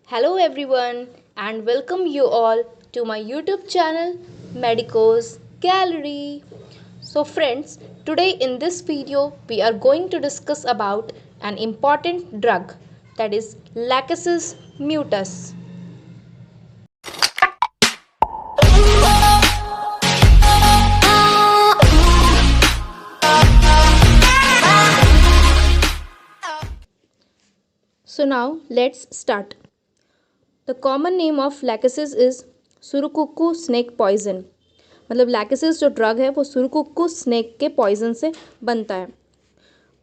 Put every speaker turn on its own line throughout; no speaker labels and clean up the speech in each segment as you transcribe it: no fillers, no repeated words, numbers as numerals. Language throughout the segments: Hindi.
Hello everyone and welcome you all to my YouTube channel Medico's Gallery. So friends, today in this video we are going to discuss about an important drug, that is Lachesis mutus. So now let's start. The common name of Lachesis is सुरुकुक्कू snake poison. मतलब लैकेसिस जो ड्रग है वो सुरुकुक्कू स्नेक के पॉइजन से बनता है.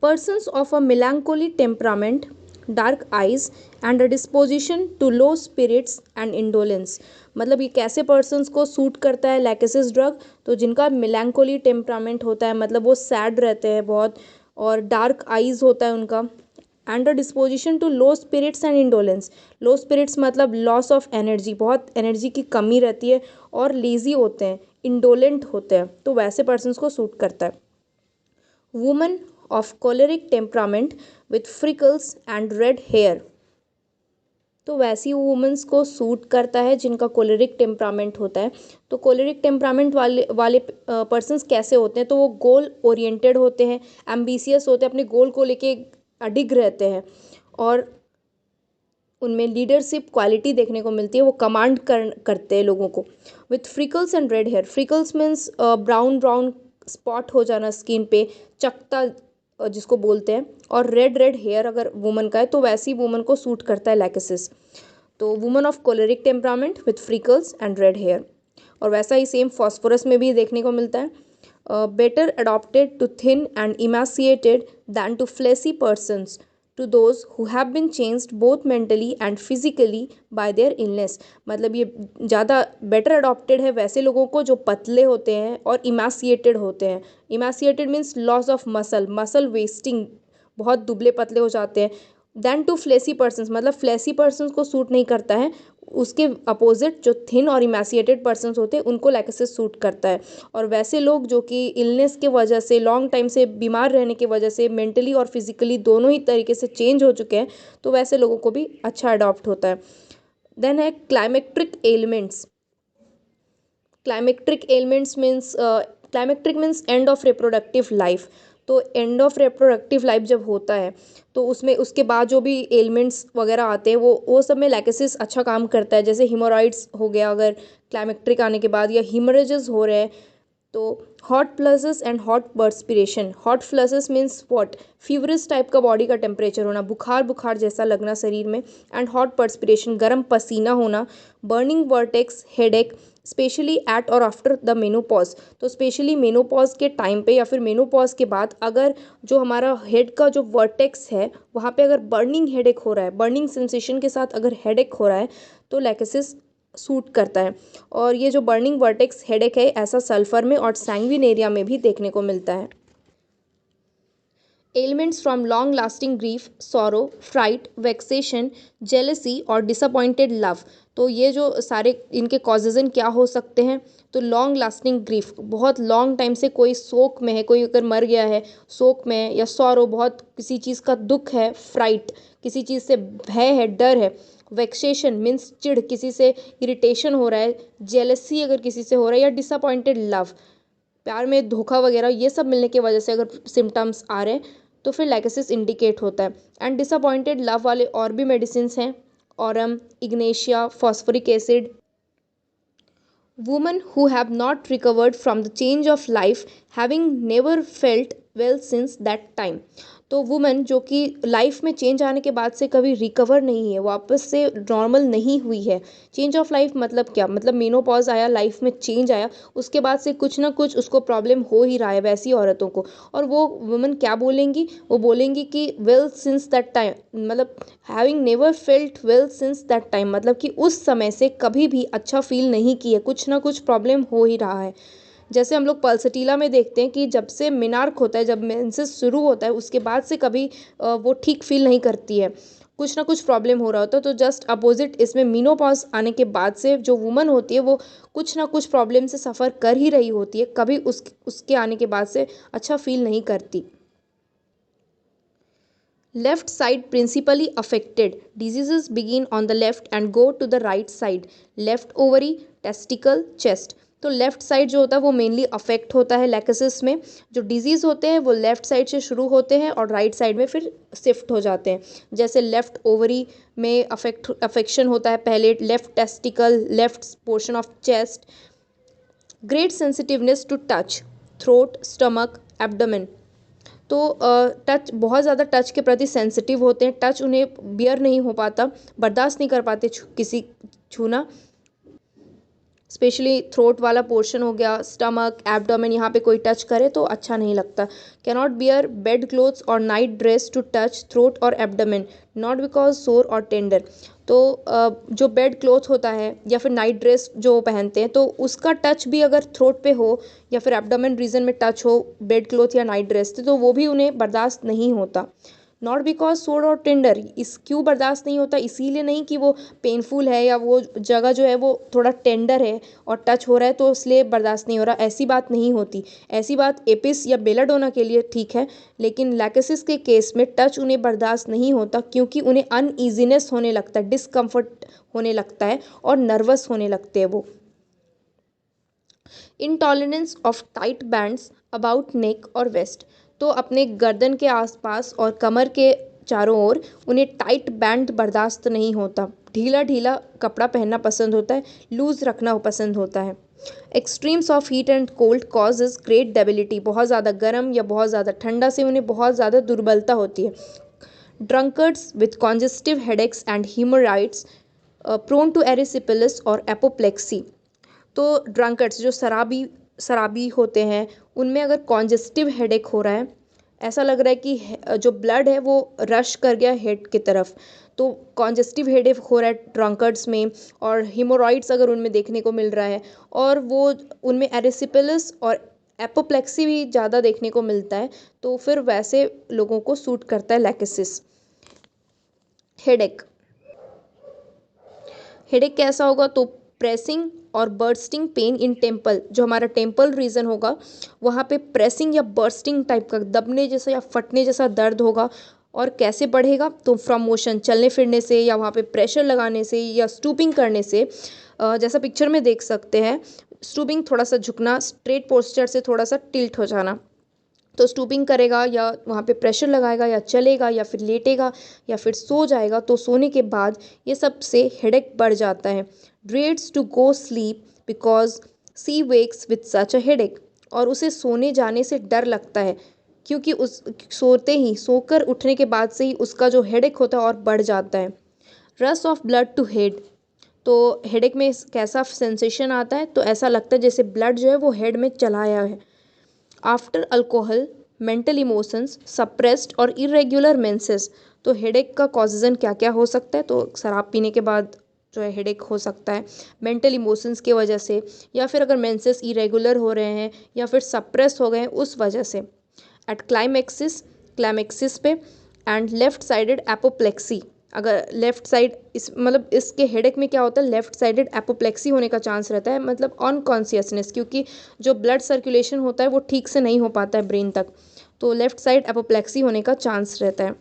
Persons of a melancholy temperament, dark eyes and a disposition to low spirits and indolence. मतलब ये कैसे पर्सन्स को सूट करता है लैकेसिस ड्रग? तो जिनका मिलैंकोली टेम्परामेंट होता है, मतलब वो सैड रहते हैं बहुत, और डार्क आइज होता है उनका, and a disposition to low spirits and indolence. Low spirits मतलब लॉस ऑफ एनर्जी, बहुत एनर्जी की कमी रहती है, और लेजी होते हैं, इंडोलेंट होते हैं, तो वैसे पर्सन्स को सूट करता है. Woman of choleric temperament with freckles and red hair. तो वैसी वुमेंस को सूट करता है जिनका कोलेरिक टेम्परामेंट होता है. तो कोलेरिक टेम्परामेंट वाले पर्सन्स कैसे होते हैं? तो वो गोल ओरिएंटेड होते हैं, एम्बिशियस होते हैं, अपने गोल को लेके अडिग रहते हैं, और उनमें लीडरशिप क्वालिटी देखने को मिलती है, वो कमांड करते हैं लोगों को. With freckles and red hair. Freckles means brown brown spot हो जाना स्किन पे, चकता जिसको बोलते हैं, और रेड रेड हेयर अगर वुमन का है तो वैसी वुमन को सूट करता है लैकेसिस. तो woman of choleric temperament with freckles and red hair. और वैसा ही सेम फॉस्फोरस में भी देखने को मिलता है. Better adopted to thin and emaciated than to fleshy persons, to those who have been changed both mentally and physically by their illness. मतलब ये ज़्यादा बेटर अडॉप्टेड है वैसे लोगों को जो पतले होते हैं और इमासिएटेड होते हैं. Emaciated means loss of muscle, muscle wasting, बहुत दुबले पतले हो जाते हैं. दैन टू फ्लेसी पर्सन्स, मतलब फ्लेसी पर्सन्स को सूट नहीं करता है, उसके अपोजिट जो थिन और इमासिएटेड पर्सन्स होते हैं उनको लैकेसिस सूट करता है. और वैसे लोग जो कि इलनेस के वजह से, लॉन्ग टाइम से बीमार रहने की वजह से मेंटली और फिजिकली दोनों ही तरीके से चेंज हो चुके हैं, तो वैसे लोगों को भी अच्छा अडॉप्ट होता है. देन है climacteric elements. Climacteric elements means climacteric means end of reproductive life. तो एंड ऑफ रिप्रोडक्टिव लाइफ जब होता है तो उसमें उसके बाद जो भी एलिमेंट्स वगैरह आते हैं वो सब में लैकेसिस अच्छा काम करता है. जैसे हिमोरॉइड्स हो गया अगर क्लाइमेक्ट्रिक आने के बाद, या हिमरेजेस हो रहे हैं. तो hot flushes and hot perspiration. Hot flushes means what? Feverish type का बॉडी का टेम्परेचर होना, बुखार बुखार जैसा लगना शरीर में. एंड हॉट पर्सपिरेशन, गर्म पसीना होना. Burning vertex, headache, especially at और आफ्टर द मेनोपॉज. तो स्पेशली मेनोपॉज के टाइम पे या फिर मेनोपॉज के बाद अगर जो हमारा हेड का जो वर्टेक्स है वहाँ पे अगर बर्निंग हेडेक हो रहा है, बर्निंग सेंसेशन के साथ अगर हेडेक हो रहा है, तो लैकेसिस सूट करता है. और ये जो बर्निंग वर्टेक्स हेडेक है ऐसा सल्फर में और सैंग्विन एरिया में भी देखने को मिलता है. Elements from long lasting grief, sorrow, fright, vexation, jealousy और डिसअपॉइंटेड लव. तो ये जो सारे इनके कॉजेजन क्या हो सकते हैं? तो लॉन्ग लास्टिंग ग्रीफ, बहुत लॉन्ग टाइम से कोई शोक में है, कोई अगर मर गया है शोक में, या सॉरो, बहुत किसी चीज़ का दुख है. फ्राइट, किसी चीज़ से भय है, डर है. वेक्सेशन मीन्स चिढ़, किसी से इरिटेशन हो रहा है. जेलसी अगर किसी से हो रहा है, या डिसअपॉइंटेड लव, प्यार में धोखा वगैरह, ये सब मिलने की वजह से अगर सिम्टम्स आ रहे हैं तो फिर लैकेसिस इंडिकेट होता है. एंड डिसअपॉइंटेड लव वाले और भी मेडिसिन हैं, Aurum, Ignatia, phosphoric acid. Women who have not recovered from the change of life, having never felt well since that time. तो वुमेन जो कि लाइफ में चेंज आने के बाद से कभी रिकवर नहीं है, वापस से नॉर्मल नहीं हुई है. चेंज ऑफ लाइफ मतलब क्या? मतलब मेनोपॉज आया, लाइफ में चेंज आया, उसके बाद से कुछ ना कुछ उसको प्रॉब्लम हो ही रहा है वैसी औरतों को. और वो वुमेन क्या बोलेंगी? वो बोलेंगी कि वेल सिंस दैट टाइम, मतलब having never felt well since that time, मतलब कि उस समय से कभी भी अच्छा फील नहीं किया, कुछ ना कुछ प्रॉब्लम हो ही रहा है. जैसे हम लोग पल्सटीला में देखते हैं कि जब से मिनार्क होता है, जब मेंसेस शुरू होता है, उसके बाद से कभी वो ठीक फील नहीं करती है, कुछ ना कुछ प्रॉब्लम हो रहा होता है. तो जस्ट अपोजिट इसमें मीनोपॉज आने के बाद से जो वुमन होती है वो कुछ ना कुछ प्रॉब्लम से सफ़र कर ही रही होती है, कभी उसके आने के बाद से अच्छा फील नहीं करती. Left side principally affected. Diseases begin on the left and go to the right side. Left ovary, testicle, chest. तो लेफ्ट साइड जो होता है वो मेनली अफेक्ट होता है लैकेसिस में. जो डिजीज़ होते हैं वो लेफ्ट साइड से शुरू होते हैं और राइट साइड में फिर शिफ्ट हो जाते हैं. जैसे लेफ्ट ओवरी में अफेक्शन होता है पहले, left testicle, left portion of chest. Great sensitiveness to touch, throat, stomach, abdomen. तो टच, बहुत ज़्यादा टच के प्रति सेंसिटिव होते हैं. टच उन्हें बियर नहीं हो पाता, बर्दाश्त नहीं कर पाते किसी छूना. स्पेशली थ्रोट वाला पोर्शन हो गया, स्टमक, एब्डोमेन, यहाँ पे कोई टच करे तो अच्छा नहीं लगता. कैनॉट बियर बेड क्लोथ्स और night dress to touch throat और एब्डोमेन, नॉट बिकॉज सोर और टेंडर. तो जो बेड क्लोथ होता है या फिर नाइट ड्रेस जो पहनते हैं तो उसका टच भी अगर थ्रोट पे हो या फिर एब्डोमेन रीजन में टच हो बेड क्लोथ या नाइट ड्रेस से, तो वो भी उन्हें बर्दाश्त नहीं होता. नॉट बिकॉज सोर और टेंडर, इस क्यों बर्दाश्त नहीं होता, इसीलिए नहीं कि वो पेनफुल है या वो जगह जो है वो थोड़ा टेंडर है और टच हो रहा है तो इसलिए बर्दाश्त नहीं हो रहा, ऐसी बात नहीं होती. ऐसी बात एपिस या बेलाडोना के लिए ठीक है, लेकिन लैकेसिस के केस में टच उन्हें बर्दाश्त नहीं होता क्योंकि उन्हें अनईजीनेस होने लगता है, डिस्कम्फर्ट होने लगता है और नर्वस होने लगते हैं वो. Intolerance of tight bands about neck और वेस्ट. तो अपने गर्दन के आसपास और कमर के चारों ओर उन्हें टाइट बैंड बर्दाश्त नहीं होता, ढीला ढीला कपड़ा पहनना पसंद होता है, लूज़ रखना पसंद होता है. Extremes of heat and cold causes great debility. बहुत ज़्यादा गर्म या बहुत ज़्यादा ठंडा से उन्हें बहुत ज़्यादा दुर्बलता होती है. Drunkards with congestive headaches and haemorrhoids prone to erysipelas और एपोप्लेक्सी. तो ड्रंकर्ड्स जो शराबी होते हैं उनमें अगर कॉन्जेस्टिव हेडेक हो रहा है, ऐसा लग रहा है कि जो ब्लड है वो रश कर गया हेड की तरफ, तो कॉन्जेस्टिव हेडेक हो रहा है ड्रंकर्ड्स में. और हीमोरॉइड्स अगर उनमें देखने को मिल रहा है और वो उनमें एरिसिपिलिस और एपोप्लेक्सी भी ज़्यादा देखने को मिलता है, तो फिर वैसे लोगों को सूट करता है लैकेसिस. हेडेक. हेडेक कैसा होगा, तो प्रेसिंग और बर्स्टिंग पेन इन टेम्पल. जो हमारा टेम्पल रीजन होगा वहाँ पे प्रेसिंग या बर्स्टिंग टाइप का दबने जैसा या फटने जैसा दर्द होगा. और कैसे बढ़ेगा, तो फ्रॉम मोशन, चलने फिरने से या वहाँ पे प्रेशर लगाने से या स्टूपिंग करने से. जैसा पिक्चर में देख सकते हैं, स्टूपिंग थोड़ा सा झुकना, स्ट्रेट पोस्चर से थोड़ा सा टिल्ट हो जाना. तो स्टूपिंग करेगा या वहाँ पे प्रेशर लगाएगा या चलेगा या फिर लेटेगा या फिर सो जाएगा, तो सोने के बाद ये सब से हेडेक बढ़ जाता है. Dreads to go sleep because she wakes with such a headache. और उसे सोने जाने से डर लगता है क्योंकि उस सोकर उठने के बाद से ही उसका जो हेडेक होता है और बढ़ जाता है. Rush of blood to head. तो हेडेक में कैसा सेंसेशन आता है, तो ऐसा लगता है जैसे ब्लड जो है वो हेड में चला आया है. After alcohol, mental emotions, suppressed और इरेग्युलर मेंसेस. तो हेडेक का कॉजेजन क्या क्या हो सकता है, तो शराब पीने के बाद जो है हेडेक हो सकता है, मेंटल इमोशंस की वजह से, या फिर अगर मेंसेस इरेगुलर हो रहे हैं या फिर सप्रेस हो गए हैं उस वजह से. एट क्लाइमेक्सिस पे एंड लेफ्ट साइडेड एपोप्लेक्सी. अगर लेफ्ट साइड मतलब इसके हेडेक में क्या होता है, लेफ्ट साइडेड एपोप्लेक्सी होने का चांस रहता है, मतलब अनकॉन्शियसनेस, क्योंकि जो ब्लड सर्कुलेशन होता है वो ठीक से नहीं हो पाता है ब्रेन तक, तो लेफ्ट साइड एपोप्लेक्सी होने का चांस रहता है.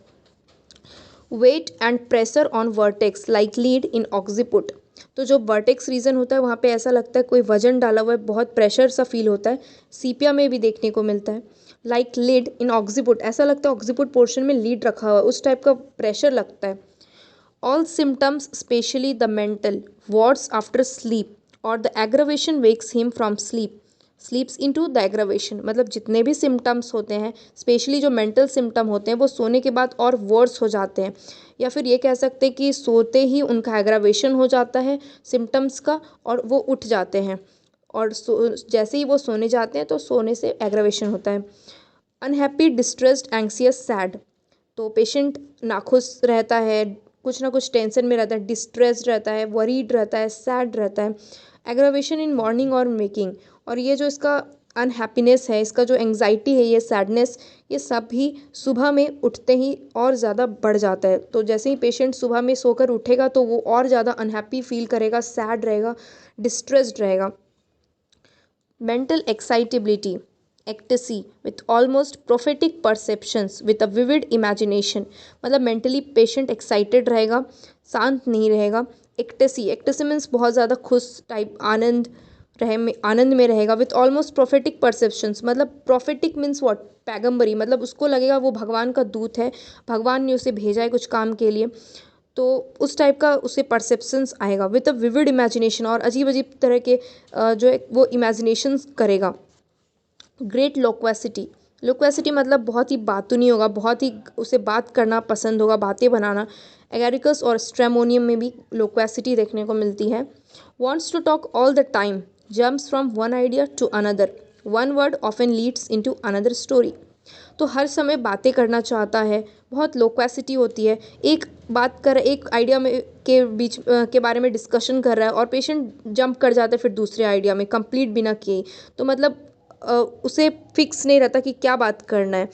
Weight and pressure on vertex like lead in occiput. तो जो वर्टेक्स रीजन होता है वहाँ पे ऐसा लगता है कोई वजन डाला हुआ है, बहुत प्रेशर सा फील होता है. सीपिया में भी देखने को मिलता है. लाइक लीड इन ऑक्सीपुट, ऐसा लगता है ऑक्सीपुट पोर्शन में लीड रखा हुआ है, उस टाइप का प्रेशर लगता है. All symptoms, especially the mental, wards after sleep or the aggravation wakes him from sleep, sleeps into the aggravation. मतलब जितने भी सिम्टम्स होते हैं, स्पेशली जो मेंटल सिम्टम होते हैं, वो सोने के बाद और वर्स हो जाते हैं, या फिर ये कह सकते हैं कि सोते ही उनका एग्रावेशन हो जाता है सिम्टम्स का और वो उठ जाते हैं. और जैसे ही वो सोने जाते हैं तो सोने से एग्रावेशन होता है. Unhappy, distressed, anxious, sad. तो पेशेंट नाखुश रहता है, कुछ ना कुछ टेंशन में रहता है, डिस्ट्रेस्ड रहता है, वरीड रहता है, सैड रहता है. एग्रावेशन इन मॉर्निंग और मेकिंग. और ये जो इसका अनहैप्पीनेस है, इसका जो एंग्जाइटी है, ये सैडनेस, ये सब भी सुबह में उठते ही और ज़्यादा बढ़ जाता है. तो जैसे ही पेशेंट सुबह में सोकर उठेगा तो वो और ज़्यादा अनहैप्पी फील करेगा, सैड रहेगा, डिस्ट्रेस्ड रहेगा. Mental excitability. Ecstasy with almost prophetic perceptions with a vivid imagination, मतलब मेंटली पेशेंट एक्साइटेड रहेगा, शांत नहीं रहेगा। एक्टेसी, एक्टेसी मीन्स बहुत ज़्यादा खुश टाइप, आनंद में रहेगा। विथ ऑलमोस्ट प्रोफेटिक परसेप्शंस, मतलब प्रोफेटिक मीन्स व्हाट, पैगंबरी, मतलब उसको लगेगा वो भगवान का दूत है, भगवान ने उसे भेजा है कुछ काम के लिए, तो उस टाइप का उसे परसेप्शंस आएगा। विद अ विविड इमेजिनेशन, और अजीब अजीब तरह के जो है वो इमेजिनेशंस करेगा। ग्रेट लोक्वेसिटी, लोक्वेसिटी मतलब बहुत ही बातूनी होगा, बहुत ही उसे बात करना पसंद होगा, बातें बनाना। एगेरिकस और स्ट्रेमोनियम में भी लोक्वेसिटी देखने को मिलती है। Wants to talk all the time, jumps from one idea to another, one word often leads into another story. तो हर समय बातें करना चाहता है, बहुत लोक्वेसिटी होती है, एक बात कर, एक आइडिया में के बीच के बारे में डिस्कशन कर रहा है और पेशेंट जंप कर जाता है फिर दूसरे आइडिया में कंप्लीट बिना किए, तो मतलब उसे फिक्स नहीं रहता कि क्या बात करना है,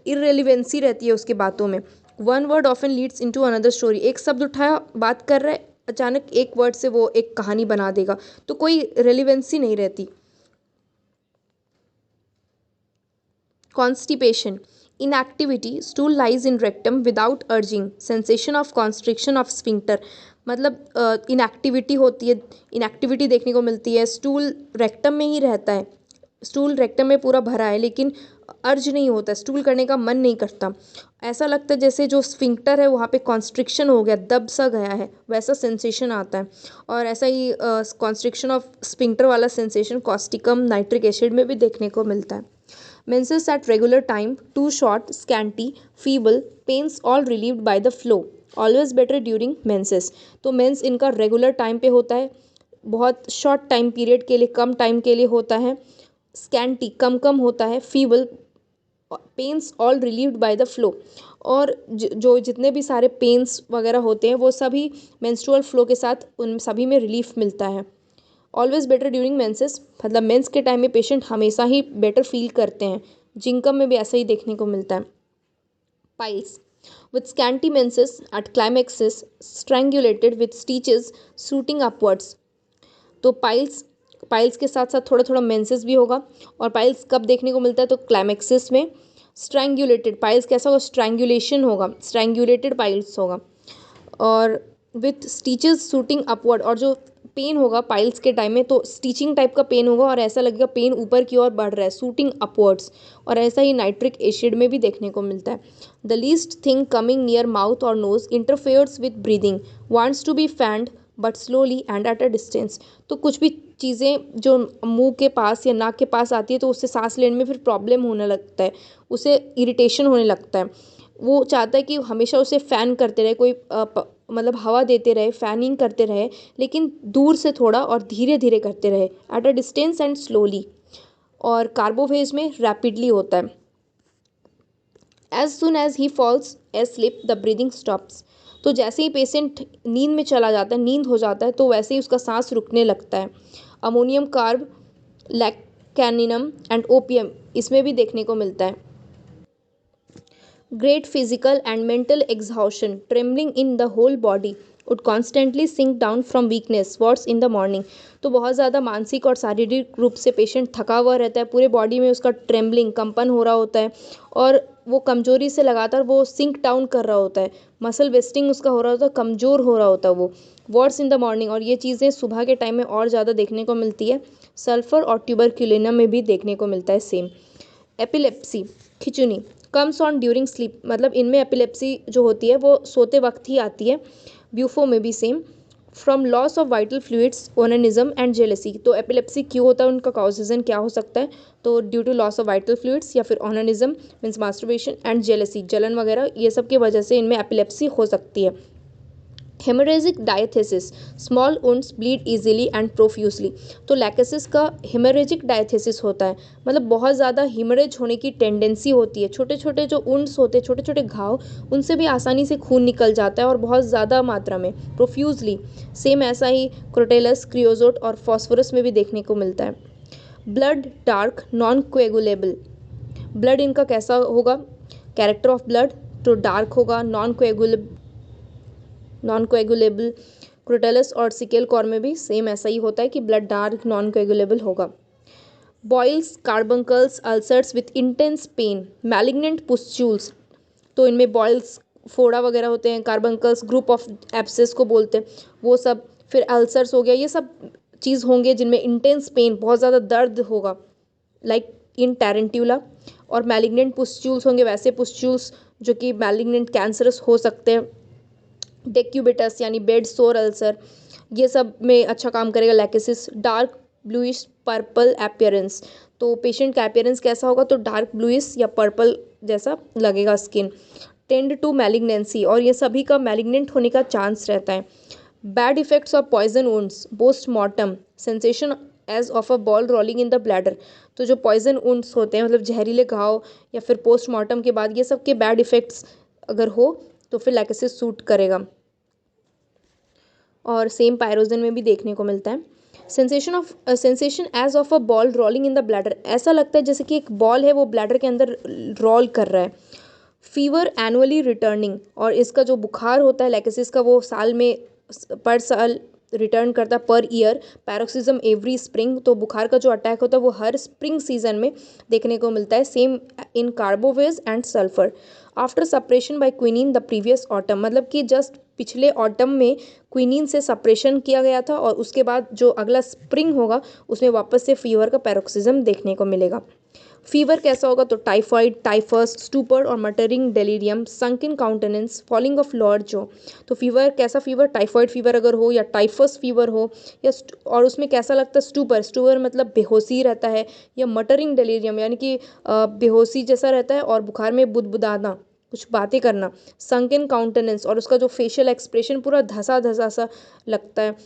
इररेलिवेंसी रहती है उसकी बातों में। One word often leads into another story, एक शब्द उठाया, बात कर रहा है, अचानक एक वर्ड से वो एक कहानी बना देगा, तो कोई रेलिवेंसी नहीं रहती। Constipation, inactivity, stool lies in rectum without urging, sensation of constriction of sphincter, मतलब इनएक्टिविटी होती है, इनएक्टिविटी देखने को मिलती है, स्टूल रेक्टम में ही रहता है, स्टूल रेक्टम में पूरा भरा है लेकिन अर्ज नहीं होता, स्टूल करने का मन नहीं करता, ऐसा लगता है जैसे जो स्फिंक्टर है वहाँ पे कॉन्स्ट्रिक्शन हो गया, दब सा गया है, वैसा सेंसेशन आता है। और ऐसा ही कॉन्स्ट्रिक्शन ऑफ स्फिंक्टर वाला सेंसेशन कॉस्टिकम नाइट्रिक एसिड में भी देखने को मिलता है। Menses at regular time, too short, scanty, feeble, pains all relieved by the flow, always better during menses। तो मेंस इनका रेगुलर टाइम पे होता है, बहुत शॉर्ट टाइम पीरियड के लिए, कम टाइम के लिए होता है, स्कैंटी कम कम होता है, feeble, pains all relieved by the flow, और जो जितने भी सारे पेन्स वगैरह होते हैं वो सभी मेंस्ट्रुअल फ्लो के साथ उन सभी में रिलीफ मिलता है। ऑलवेज बेटर ड्यूरिंग मेंसेस, मतलब मेंस के टाइम में पेशेंट हमेशा ही बेटर फील करते हैं, जिंकम में भी ऐसा ही देखने को मिलता है। Piles, with scanty menses at climaxes strangulated with stitches shooting upwards। तो पाइल्स, पाइल्स के साथ साथ थोड़ा थोड़ा मेंसेस भी होगा, और पाइल्स कब देखने को मिलता है, तो क्लाइमेक्सिस में। स्ट्रैंगुलेटेड पाइल्स कैसा होगा, स्ट्रैंगुलेशन होगा, स्ट्रैंगुलेटेड पाइल्स होगा, और विथ स्टिचेस शूटिंग अपवर्ड, और जो पेन होगा पाइल्स के टाइम में तो स्टिचिंग टाइप का पेन होगा और ऐसा लगेगा पेन ऊपर की ओर बढ़ रहा है, शूटिंग अपवर्ड्स, और ऐसा ही नाइट्रिक एसिड में भी देखने को मिलता है। The least thing coming near mouth और nose interferes with breathing, wants to be fanned but slowly and at a distance. तो कुछ भी चीज़ें जो मुंह के पास या नाक के पास आती है तो उससे सांस लेने में फिर प्रॉब्लम होने लगता है, उसे इरिटेशन होने लगता है, वो चाहता है कि हमेशा उसे फ़ैन करते रहे, कोई मतलब हवा देते रहे, फैनिंग करते रहे, लेकिन दूर से थोड़ा और धीरे धीरे करते रहे, at a distance and slowly, और कार्बोवेज में रैपिडली होता है। As soon as he falls asleep the breathing stops, तो जैसे ही पेशेंट नींद में चला जाता है, नींद हो जाता है, तो वैसे ही उसका सांस रुकने लगता है। अमोनियम कार्ब, लैक्टैनिनम एंड ओपियम इसमें भी देखने को मिलता है। Great physical and mental exhaustion, trembling in the whole body, would constantly sink down from weakness, what's in the morning। तो बहुत ज़्यादा मानसिक और शारीरिक रूप से पेशेंट थका हुआ रहता है, पूरे बॉडी में उसका ट्रेम्बलिंग कंपन हो रहा होता है, और वो कमजोरी से लगातार वो सिंक डाउन कर रहा होता है, मसल वेस्टिंग उसका हो रहा होता है, कमज़ोर हो रहा होता है वो, वॉट्स इन द मॉर्निंग। और ये चीज़ें सुबह के टाइम में और ज़्यादा देखने को मिलती है, सल्फर और ट्यूबरक्यूलिनम में भी देखने को मिलता है सेम। एपिलेप्सी, खिचुनी, कम्स ऑन ड्यूरिंग स्लीप, मतलब इनमें एपिलेप्सी जो होती है वो सोते वक्त ही आती है। ब्यूफो में भी same. From loss of vital fluids, onanism and jealousy, तो एपिलेप्सी क्यों होता है, उनका कॉजेजन क्या हो सकता है, तो due to loss of vital fluids या फिर onanism means masturbation and jealousy, जलन वगैरह, ये सब की वजह से इनमें एपिलेप्सी हो सकती है। Haemorrhagic diathesis, small wounds bleed easily and profusely, तो लैकेसिस का हेमोरेजिक डायथेसिस होता है, मतलब बहुत ज़्यादा हिमरेज होने की टेंडेंसी होती है, छोटे छोटे जो वुंड्स होते हैं, छोटे छोटे घाव, उनसे भी आसानी से खून निकल जाता है और बहुत ज़्यादा मात्रा में, प्रोफ्यूजली। सेम ऐसा ही क्रोटेलस, क्रियोजोट और फॉस्फोरस में भी देखने को मिलता है। Blood dark non coagulable, blood इनका कैसा होगा, कैरेक्टर ऑफ ब्लड तो डार्क होगा, नॉन कोएगुलेबल। क्रोटेलस और सिकेल कॉर में भी सेम ऐसा ही होता है कि ब्लड डार्क नॉन कोएगुलेबल होगा। Boils, carbuncles, ulcers with intense pain, malignant pustules, तो इनमें बॉइल्स, फोड़ा वगैरह होते हैं, कार्बंकल्स ग्रुप ऑफ एब्सेस को बोलते हैं वो सब, फिर अल्सर्स हो गया, ये सब चीज़ होंगे जिनमें इंटेंस पेन, बहुत ज़्यादा दर्द होगा, लाइक इन टैरेंट्यूला। और मैलिग्नेंट पुस्ट्यूल्स होंगे, वैसे पुस्ट्यूल्स जो कि मैलिग्नेंट कैंसरस हो सकते हैं। डेक्यूबिटस यानी बेड सोर अल्सर, ये सब में अच्छा काम करेगा lachesis. Dark bluish purple appearance, तो पेशेंट का अपीयरेंस कैसा होगा, तो डार्क ब्लूइश या पर्पल जैसा लगेगा स्किन। टेंड टू मैलिग्नेंसी, और ये सभी का मैलिग्नेंट होने का चांस रहता है। Bad effects of poison wounds postmortem, sensation as of a ball rolling in the bladder, तो जो पॉइजन वुंड्स होते हैं मतलब जहरीले घाव या फिर पोस्टमार्टम के बाद ये सब के बैड इफेक्ट्स अगर हो तो फिर लैकेसिस सूट करेगा। और सेम पायरोजन में भी देखने को मिलता है। Sensation as of a ball rolling in the bladder, ऐसा लगता है जैसे कि एक बॉल है वो ब्लैडर के अंदर रोल कर रहा है। फीवर एनुअली रिटर्निंग, और इसका जो बुखार होता है लैकेसिस का वो साल में पर साल रिटर्न करता है, पर ईयर। पैरोक्सिज्म एवरी स्प्रिंग, तो बुखार का जो अटैक होता है वो हर स्प्रिंग सीजन में देखने को मिलता है। Same in carbo veg and sulphur. After suppression by quinine the previous autumn, मतलब कि जस्ट पिछले ऑटम में क्विनीन से सप्रेशन किया गया था और उसके बाद जो अगला स्प्रिंग होगा उसमें वापस से फीवर का पैरोक्सिज्म देखने को मिलेगा। फीवर कैसा होगा, तो टाइफाइड, टाइफस, स्टूपर और muttering delirium, sunken countenance, falling off lower jaw. तो फीवर कैसा, फीवर टाइफाइड फीवर अगर हो या टाइफस फीवर हो या और उसमें कैसा लगता है, स्टूपर, स्टूपर मतलब बेहोशी रहता है, या मटरिंग डेलीरियम यानी कि बेहोशी जैसा रहता है और बुखार में बुदबुदाना, कुछ बातें करना। संकिन काउंटेनेंस, और उसका जो फेशियल एक्सप्रेशन पूरा धसा धसा सा लगता है।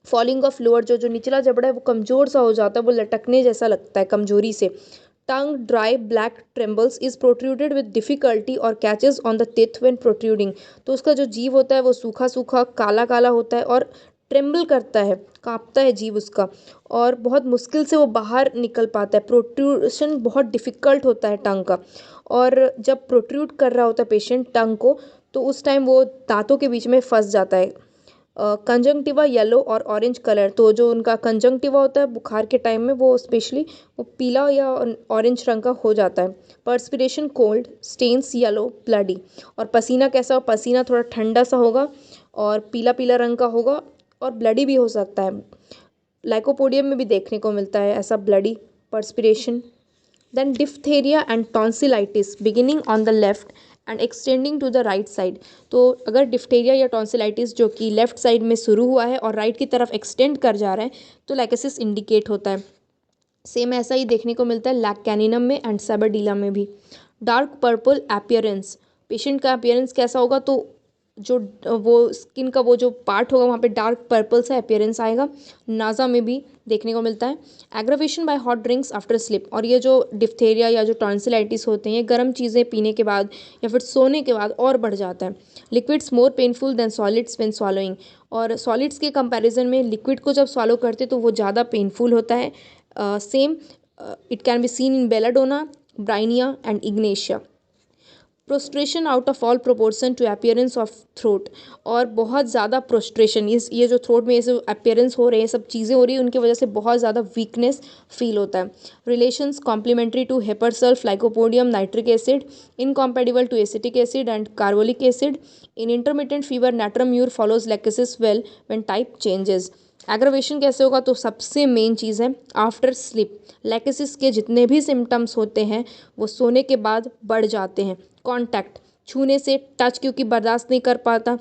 फॉलिंग ऑफ लोअर जो निचला जबड़ा है वो कमज़ोर सा हो जाता है, वो लटकने जैसा लगता है कमजोरी से। Tongue dry black trembles is protruded with difficulty और catches on the teeth when protruding, तो उसका जो जीव होता है वो सूखा सूखा काला काला होता है और ट्रेम्बल करता है, कांपता है जीव उसका, और बहुत मुश्किल से वो बाहर निकल पाता है। प्रोट्रूशन बहुत डिफिकल्ट होता है टंग का, और जब प्रोट्रूड कर रहा होता है पेशेंट टंग को तो उस टाइम वो दांतों के बीच में फंस जाता है। कंजंक्टिवा येलो और ऑरेंज कलर, तो जो उनका कंजंक्टिवा होता है बुखार के टाइम में वो स्पेशली वो पीला या ऑरेंज रंग का हो जाता है। Perspiration cold, stains yellow bloody, और पसीना कैसा, पसीना थोड़ा ठंडा सा होगा और पीला पीला रंग का होगा और ब्लडी भी हो सकता है। लाइकोपोडियम में भी देखने को मिलता है ऐसा bloody perspiration. Then diphtheria and tonsillitis beginning on the left and extending to the right side, तो अगर डिफ्थेरिया या टॉन्सिलाइटिस जो कि लेफ्ट साइड में शुरू हुआ है और राइट की तरफ एक्सटेंड कर जा रहा है तो लैकेसिस इंडिकेट होता है। सेम ऐसा ही देखने को मिलता है लैक कैनिनम में एंड सेबरडीला में भी। डार्क पर्पल अपीयरेंस, पेशेंट का अपीयरेंस कैसा होगा, तो जो वो स्किन का वो जो पार्ट होगा वहाँ पे डार्क पर्पल सा अपीयरेंस आएगा। नाज़ा में भी देखने को मिलता है। Aggravation by hot drinks after slip, और ये जो डिफ्थेरिया या जो टॉन्सिलाइटिस होते हैं ये गर्म चीज़ें पीने के बाद या फिर सोने के बाद और बढ़ जाता है। Liquids more painful than solids when swallowing, और सॉलिड्स के कंपैरिजन में लिक्विड को जब स्वॉलो करते तो वो ज़्यादा पेनफुल होता है। Same it can be seen in belladonna, bryonia and ignatia. Prostration out of all proportion to appearance of throat, और बहुत ज़्यादा प्रोस्ट्रेशन, ये जो थ्रोट में ये जो अपीयरेंस हो रहे हैं सब चीज़ें हो रही हैं उनकी वजह से बहुत ज़्यादा वीकनेस फील होता है। Relations complementary to hepar sulph lycopodium nitric acid, incompatible to acetic acid and carbolic acid. In intermittent fever natrum mur follows lachesis well when type changes. Aggravation कैसे होगा, तो सबसे मेन चीज़ है आफ्टर स्लीप। लैकेसिस के जितने भी सिम्टम्स होते हैं वो सोने के बाद बढ़ जाते हैं। कॉन्टैक्ट, छूने से, टच क्योंकि बर्दाश्त नहीं कर पाता,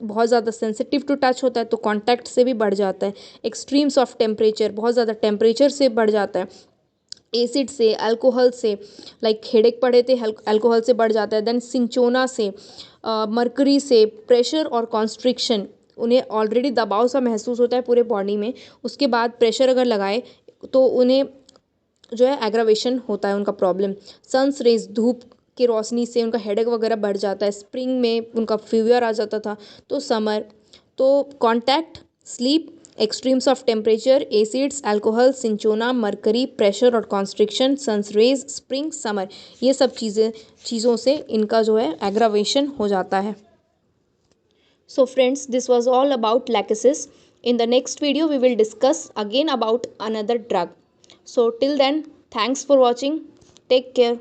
बहुत ज़्यादा सेंसिटिव टू टच होता है तो कॉन्टैक्ट से भी बढ़ जाता है। एक्सट्रीम्स ऑफ टेम्परेचर, बहुत ज़्यादा टेम्परेचर से बढ़ जाता है। एसिड से, अल्कोहल से, लाइक हेडेक पड़े थे अल्कोहल से बढ़ जाता है। देन सिंचोना से, मरकरी से, प्रेशर और कॉन्स्ट्रिक्शन, उन्हें ऑलरेडी दबाव सा महसूस होता है पूरे बॉडी में, उसके बाद प्रेशर अगर लगाए तो उन्हें जो है एग्रावेशन होता है उनका प्रॉब्लम। सन्स रेज, धूप की रोशनी से उनका हेडेक वगैरह बढ़ जाता है। स्प्रिंग में उनका फीवर आ जाता था तो समर। तो contact, sleep, extremes of temperature, acids, alcohol, cinchona, mercury, pressure और constriction, sun's rays, spring, summer, ये सब चीज़ों से इनका जो है एग्रावेशन हो जाता है। So friends, this was all about lachesis. In the next video, we will discuss again about another drug. So till then, thanks for watching. Take care.